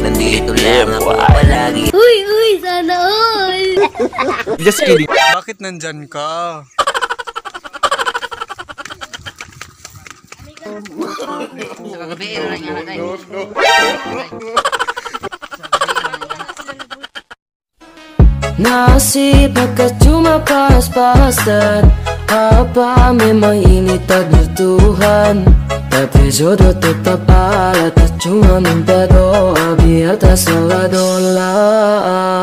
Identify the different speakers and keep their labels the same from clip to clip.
Speaker 1: Nandito lang ako palagi.
Speaker 2: Uy, sana all.
Speaker 3: Just kidding. Bakit nandyan ka?
Speaker 4: Nasipag ka tumapas-pasan apa memang ini takdir-Tuhan. Tapi jodoh tetap ada, tak cuma minta doa biar tak salah dola.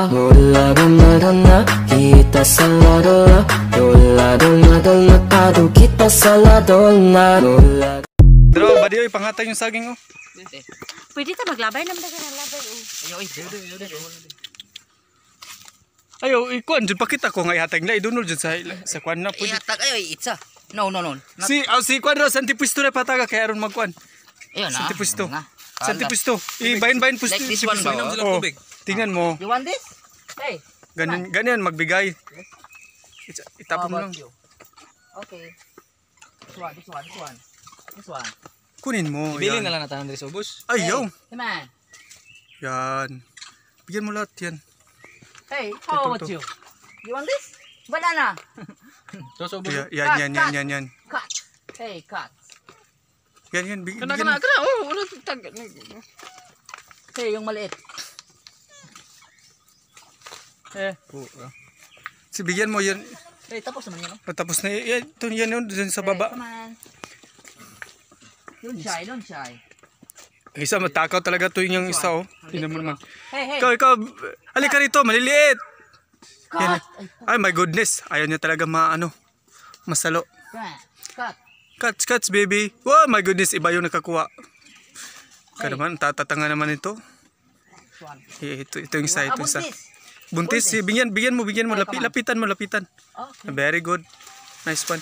Speaker 4: Dola dona kita salah dola. Dola dona padu kita salah dola.
Speaker 3: Bro, badiyo ipangatay yung saging oh.
Speaker 2: Pwede ta maglabay naman na labay.
Speaker 3: Ayo, ikuan jud pakita ko nga ihatag na idunol jud sa kwan na pwede.
Speaker 1: Ihatag ayo itsa. No.
Speaker 3: Si kwan ro santi pwesto na pataga kay aron magkwan.
Speaker 1: Ayun na.
Speaker 3: Santi pwesto. Santi pwesto. Ibahin pwesto.
Speaker 1: Like this one ba?
Speaker 3: Oh, tingnan mo.
Speaker 1: You want this? Hey.
Speaker 3: Ganyan magbigay. Itapon mo lang.
Speaker 1: Okay. This one.
Speaker 3: Kunin mo.
Speaker 5: Bili na lang natin Andres Obus.
Speaker 3: Ayaw.
Speaker 1: Come on.
Speaker 3: Yan. Bigyan mo lahat yan.
Speaker 1: Hey, how about you? You want this? Banana.
Speaker 5: Dos Obus.
Speaker 3: Yan.
Speaker 1: Cut. Hey, cut.
Speaker 3: Yan. Bigyan mo.
Speaker 5: Kana. Oh, ano tag.
Speaker 1: Hey, yung maliit.
Speaker 3: Si bigyan mo yan.
Speaker 1: Hey, tapos naman yun.
Speaker 3: Tapos na yan. Ito yan yun. Dyan sa baba.
Speaker 1: Come on. Don't shy.
Speaker 3: Isa matakaw talaga to yung isa oh. Tingnan mo naman.
Speaker 1: Hey.
Speaker 3: Ikaw. Halika rito, maliliit. Yan.
Speaker 1: Cut.
Speaker 3: Ay my goodness. Ayaw niya talaga masalo.
Speaker 1: Cut.
Speaker 3: Cuts baby. Wow, my goodness, iba yung nakakuha. Kaya naman, tatatanga naman ito. Ito yung isa, ito yung isa. Buntis, bigyan mo, lapitan mo.
Speaker 1: Okay.
Speaker 3: Very good. Nice one.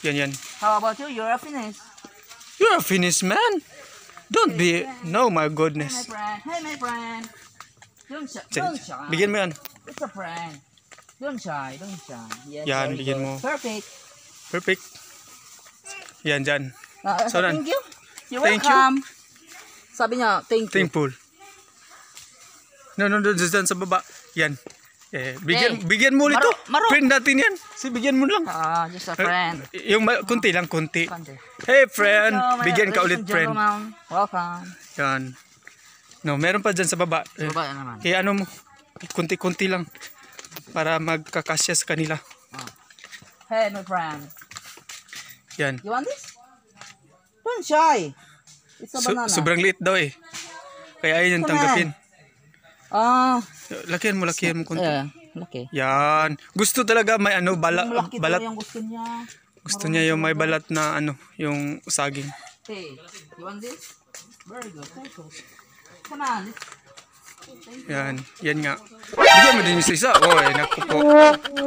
Speaker 3: Yan.
Speaker 1: How about you? You're a finish.
Speaker 3: You're a finished man. Don't be, no, my goodness.
Speaker 1: Hey, my friend. Don't shy.
Speaker 3: Bigyan mo yan.
Speaker 1: It's a friend. Don't shy. Yes,
Speaker 3: Yan,
Speaker 1: very
Speaker 3: bigyan
Speaker 1: good.
Speaker 3: mo.
Speaker 1: Perfect.
Speaker 3: Yan, dyan.
Speaker 1: So, thank you. You're
Speaker 3: Thank you.
Speaker 1: welcome. Sabi niya, thank you.
Speaker 3: Thankful. No, dyan sa baba. Yan. Bigyan mo ulit to.
Speaker 1: Maro.
Speaker 3: Friend natin yan. Bigyan mo lang.
Speaker 1: Just a friend.
Speaker 3: Yung konti. Hey friend,
Speaker 1: Thank you,
Speaker 3: bigyan ka
Speaker 1: ladies
Speaker 3: ulit
Speaker 1: and
Speaker 3: friend.
Speaker 1: gentlemen. Welcome.
Speaker 3: Yan. No, meron pa dyan sa baba.
Speaker 1: Baba na naman.
Speaker 3: Kaya ano mo, konti lang para magkakasya sa kanila.
Speaker 1: Hey, my friend.
Speaker 3: Yan.
Speaker 1: You want this? Don't shy. It's a banana.
Speaker 3: Sobrang liit daw eh. Kaya ayun yung tanggapin. Lakihan mo konti.
Speaker 1: Laki.
Speaker 3: Yan. Gusto talaga may balat.
Speaker 1: Malaki yung gusto niya.
Speaker 3: Gusto niya yung may balat na yung saging.
Speaker 1: Hey, you want this? Very good. Thank you. Come on.
Speaker 3: Yan nga. Bigyan mo din yung isa. Oy, naku po.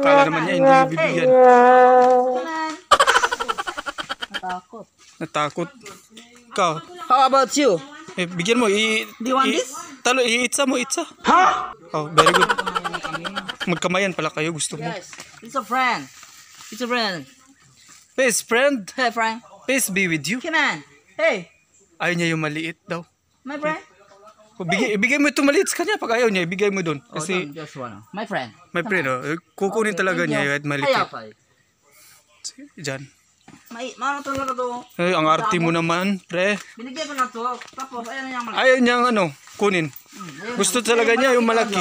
Speaker 3: Kala naman niya hindi bibigyan.
Speaker 1: Come on.
Speaker 3: Natakot. Ikaw.
Speaker 1: How about you?
Speaker 3: Bigyan mo.
Speaker 1: Do you want this?
Speaker 3: Itsa mo. Ha? Oh, very good. Magkamayan pala kayo. Gusto mo.
Speaker 1: Yes. It's a friend.
Speaker 3: Best friend.
Speaker 1: Hey, friend.
Speaker 3: Peace be with you.
Speaker 1: Come on. Hey,
Speaker 3: Ayaw niya yung maliit daw.
Speaker 1: my friend.
Speaker 3: Ibigay mo itong maliit sa kanya. Pag ayaw niya, ibigay mo doon. Kasi,
Speaker 1: Just one. My friend.
Speaker 3: my friend, kukunin talaga niya yung maliit. Diyan.
Speaker 1: Mano talaga to.
Speaker 3: Ay, ang arte mo naman, pre.
Speaker 1: Binigyan ko na to. Tapos, ayan na yung malaki.
Speaker 3: Ayaw niyang kunin. Gusto talaga niya yung malaki.